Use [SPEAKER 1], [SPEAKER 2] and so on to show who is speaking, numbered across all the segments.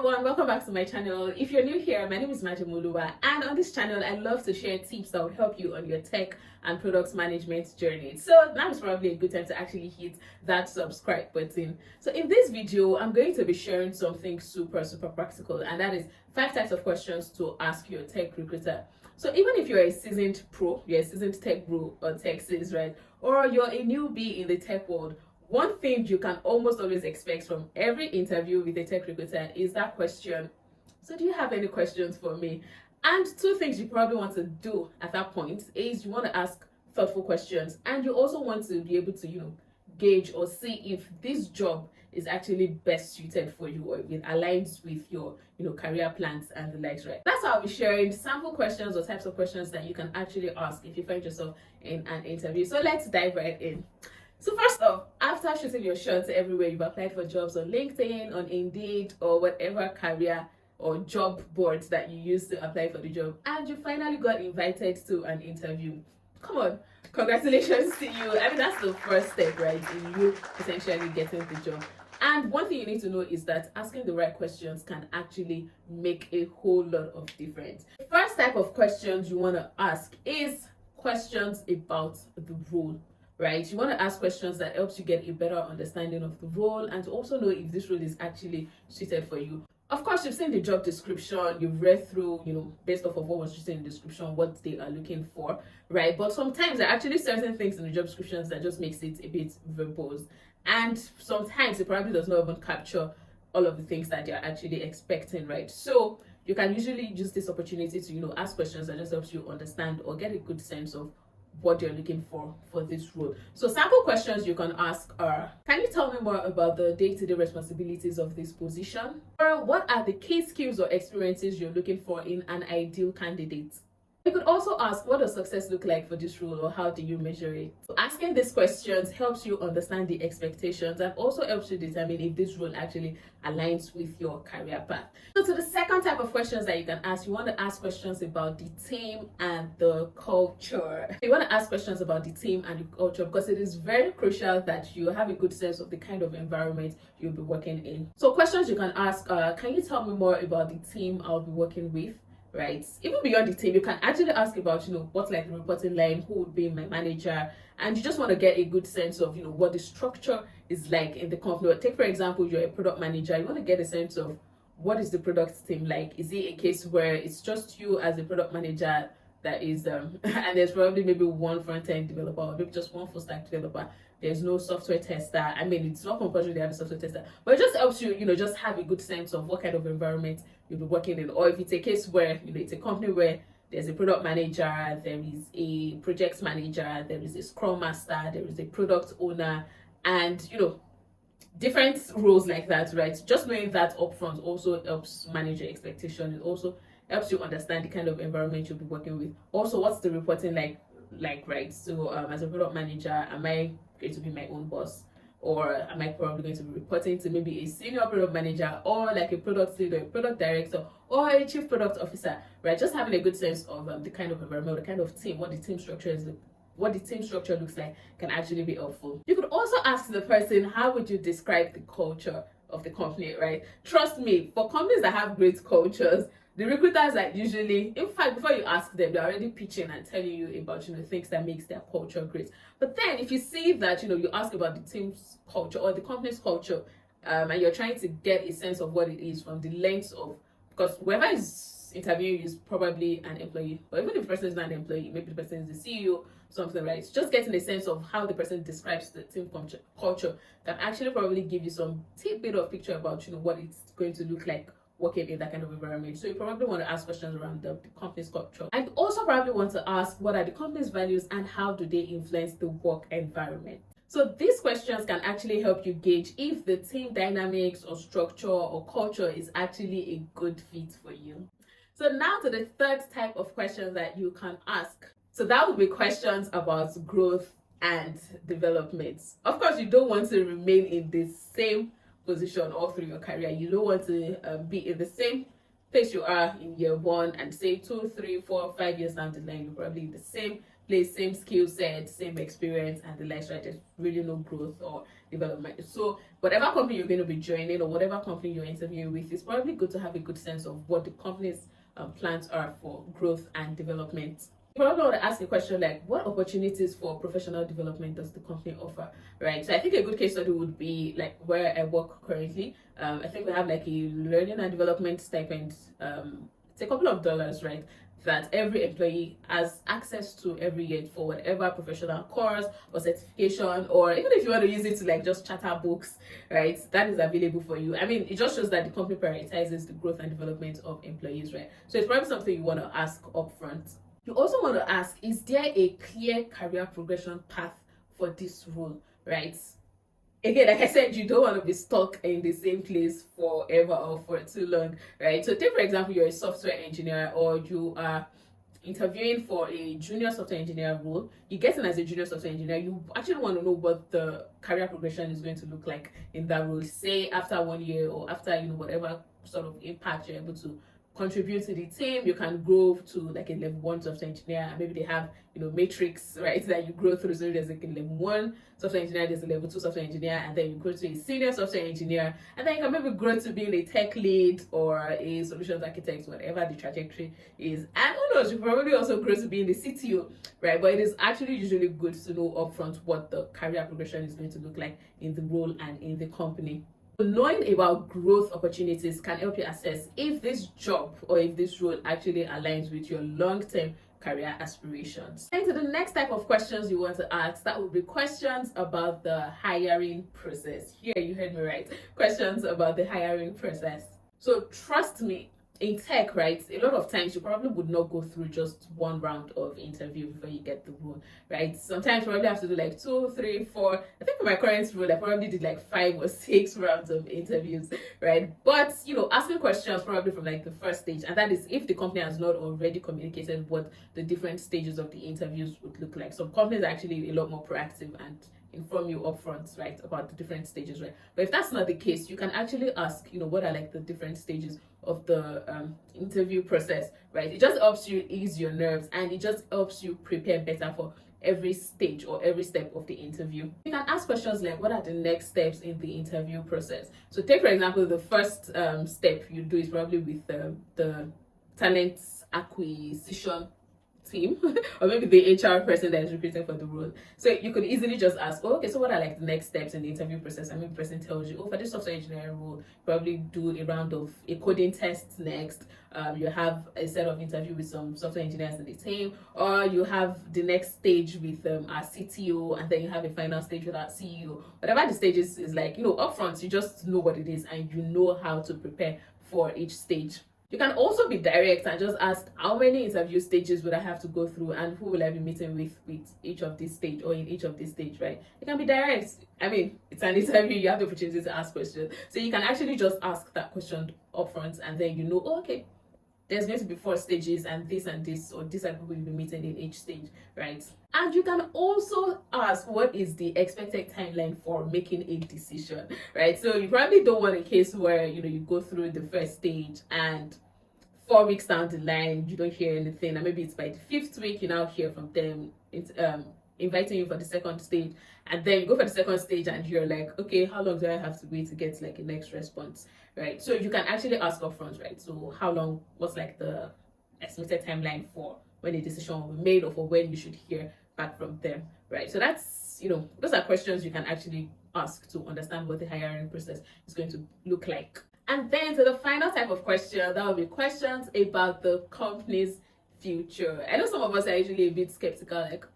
[SPEAKER 1] everyone, welcome back to my channel. If you're new here, my name is Majemuoluwa, and on this channel I love to share tips that would help you on your tech and product management journey. So now is probably a good time to actually hit that subscribe button. So in this video I'm going to be sharing something super practical, and that is 5 types of questions to ask your tech recruiter. So even if you're a seasoned pro, you're a seasoned tech bro or tech sis, right, or you're a newbie in the tech world, one thing you can almost always expect from every interview with a tech recruiter is that question: so do you have any questions for me? And 2 things you probably want to do at that point is you want to ask thoughtful questions, and you also want to be able to gauge or see if this job is actually best suited for you, or if it aligns with your career plans and the likes, right? That's how I'll be sharing sample questions or types of questions that you can actually ask if you find yourself in an interview. So let's dive right in. So first off, after shooting your shots everywhere, you've applied for jobs on LinkedIn, on Indeed, or whatever career or job boards that you use to apply for the job, and you finally got invited to an interview. Come on, congratulations to you. I mean, that's the first step, right, in you potentially getting the job. And one thing you need to know is that asking the right questions can actually make a whole lot of difference. The first type of questions you want to ask is questions about the role. Right, you want to ask questions that helps you get a better understanding of the role and to also know if this role is actually suited for you. Of course, you've seen the job description, you've read through, based off of what was written in the description, what they are looking for, right? But sometimes there are actually certain things in the job descriptions that just makes it a bit verbose, and sometimes it probably does not even capture all of the things that you're actually expecting, right? So you can usually use this opportunity to ask questions that just helps you understand or get a good sense of what you're looking for this role. So sample questions you can ask are: can you tell me more about the day-to-day responsibilities of this position? Or what are the key skills or experiences you're looking for in an ideal candidate? You could also ask, what does success look like for this role, or how do you measure it? So asking these questions helps you understand the expectations and also helps you determine if this role actually aligns with your career path. So to the second type of questions that you can ask, you want to ask questions about the team and the culture. You want to ask questions about the team and the culture because it is very crucial that you have a good sense of the kind of environment you'll be working in. So questions you can ask are: can you tell me more about the team I'll be working with? Right, even beyond the team, you can actually ask about what's like the reporting line, who would be my manager, and you just want to get a good sense of what the structure is like in the company. Take for example, you're a product manager, you want to get a sense of what is the product team like. Is it a case where it's just you as a product manager that is and there's probably maybe one front-end developer, or maybe just one full-stack developer? There's no software tester. I mean, it's not compulsory to have a software tester, but it just helps you just have a good sense of what kind of environment you'll be working in. Or if it's a case where it's a company where there's a product manager, there is a project manager, there is a scrum master, there is a product owner, and different roles like that, right? Just knowing that upfront also helps manage your expectation. It also helps you understand the kind of environment you'll be working with. Also, what's the reporting like, right? So as a product manager, am I going to be my own boss, or am I probably going to be reporting to maybe a senior product manager, or like a product leader, a product director, or a chief product officer, right? Just having a good sense of the kind of environment, the kind of team, what the team structure is, what the team structure looks like, can actually be helpful. You could also ask the person, how would you describe the culture of the company, right? Trust me, for companies that have great cultures, the recruiters are usually, in fact, before you ask them, they're already pitching and telling you about things that makes their culture great. But then if you see that you ask about the team's culture or the company's culture, and you're trying to get a sense of what it is from the lens of, because whoever is interviewing you is probably an employee, or even if the person is not an employee, maybe the person is the CEO, something, right? Just getting a sense of how the person describes the team culture can actually probably give you some bit of picture about what it's going to look like working in that kind of environment. So you probably want to ask questions around the company's culture, and also probably want to ask, what are the company's values and how do they influence the work environment? So these questions can actually help you gauge if the team dynamics or structure or culture is actually a good fit for you. So now to the third type of questions that you can ask. So that would be questions about growth and development. Of course, you don't want to remain in the same position all through your career. You don't want to be in the same place you are in year 1 and say 2, 3, 4, 5 years down the line, you're probably in the same place, same skill set, same experience, and the likes, right? There's really no growth or development. So whatever company you're going to be joining or whatever company you're interviewing with, it's probably good to have a good sense of what the company's plans are for growth and development. You probably want to ask a question like, what opportunities for professional development does the company offer, right? So I think a good case study would be like where I work currently. I think we have like a learning and development stipend. It's a couple of dollars, right, that every employee has access to every year for whatever professional course or certification, or even if you want to use it to like just chatter books, right, that is available for you. I mean, it just shows that the company prioritizes the growth and development of employees, right? So it's probably something you want to ask upfront. You also want to ask, is there a clear career progression path for this role, right? Again, like I said, you don't want to be stuck in the same place forever or for too long, right? So take, for example, you're a software engineer or you are interviewing for a junior software engineer role. You get in as a junior software engineer, you actually want to know what the career progression is going to look like in that role. Say after 1 year or after, whatever sort of impact you're able to contribute to the team, you can grow to like a level 1 software engineer, and maybe they have matrix, right, that you grow through. So there's like a level 1 software engineer, there's a level 2 software engineer, and then you grow to a senior software engineer, and then you can maybe grow to being a tech lead or a solutions architect, whatever the trajectory is. And who knows, you probably also grow to being the CTO, right? But it is actually usually good to know upfront what the career progression is going to look like in the role and in the company. Knowing about growth opportunities can help you assess if this job or if this role actually aligns with your long-term career aspirations. And to the next type of questions you want to ask, that would be questions about the hiring process. Here, you heard me right. Questions about the hiring process. So trust me, in tech, right, a lot of times you probably would not go through just one round of interview before you get the role, right? Sometimes you probably have to do like 2, 3, 4. I think for my current role, I probably did like 5 or 6 rounds of interviews, right? But asking questions probably from like the first stage, and that is if the company has not already communicated what the different stages of the interviews would look like. Some companies are actually a lot more proactive and inform you upfront, right, about the different stages, right? But if that's not the case, you can actually ask, what are like the different stages of the interview process, right? It just helps you ease your nerves, and it just helps you prepare better for every stage or every step of the interview. You can ask questions like, what are the next steps in the interview process? So take, for example, the first step you do is probably with the talent acquisition team or maybe the HR person that is recruiting for the role. So you could easily just ask, oh, okay, so what are like the next steps in the interview process? And maybe the person tells you, oh, for this software engineering role, probably do a round of a coding test next. You have a set of interview with some software engineers in the team, or you have the next stage with our CTO, and then you have a final stage with our CEO. Whatever the stage is like, upfront, you just know what it is and you know how to prepare for each stage. You can also be direct and just ask, how many interview stages would I have to go through, and who will I be meeting with each of this stage or in each of this stage, right? You can be direct. I mean, it's an interview, you have the opportunity to ask questions. So you can actually just ask that question upfront, and then oh, okay, there's going to be 4 stages and this, or these are people you'll be meeting in each stage, right? And you can also ask, what is the expected timeline for making a decision, right? So you probably don't want a case where, you go through the first stage and 4 weeks down the line, you don't hear anything, and maybe it's by the 5th week you now hear from them. It's inviting you for the second stage, and then you go for the second stage and you're like, okay, how long do I have to wait to get like a next response, right? So you can actually ask upfront, right? So how long, what's like the estimated timeline for when a decision will be made, or for when you should hear back from them, right? So that's, those are questions you can actually ask to understand what the hiring process is going to look like. And then to the final type of question, that will be questions about the company's future. I know some of us are usually a bit skeptical, like,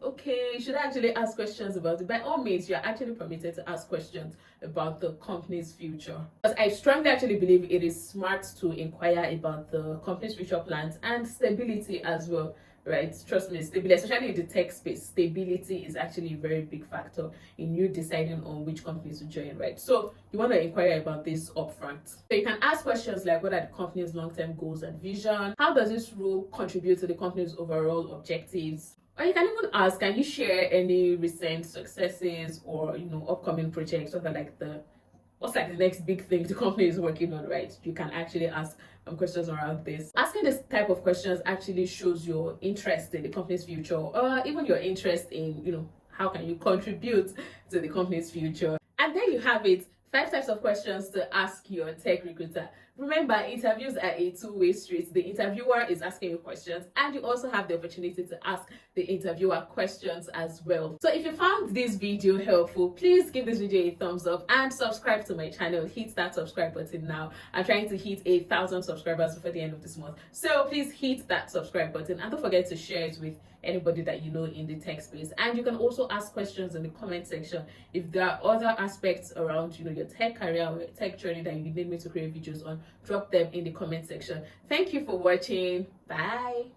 [SPEAKER 1] okay, should I actually ask questions about it? By all means, you're actually permitted to ask questions about the company's future. But I strongly actually believe it is smart to inquire about the company's future plans and stability as well, right? Trust me, stability, especially in the tech space, stability is actually a very big factor in you deciding on which companies to join, right? So you want to inquire about this upfront. So you can ask questions like, what are the company's long-term goals and vision? How does this role contribute to the company's overall objectives? Or you can even ask, can you share any recent successes or upcoming projects, whether like the what's like the next big thing the company is working on, right? You can actually ask questions around this. Asking this type of questions actually shows your interest in the company's future, or even your interest in, how can you contribute to the company's future. And there you have it, 5 types of questions to ask your tech recruiter. Remember, interviews are a two-way street. The interviewer is asking you questions, and you also have the opportunity to ask the interviewer questions as well. So if you found this video helpful, please give this video a thumbs up and subscribe to my channel. Hit that subscribe button now. I'm trying to hit 1,000 subscribers before the end of this month. So please hit that subscribe button, and don't forget to share it with anybody that you know in the tech space. And you can also ask questions in the comment section. If there are other aspects around your tech career or your tech journey that you need me to create videos on, drop them in the comment section. Thank you for watching. Bye.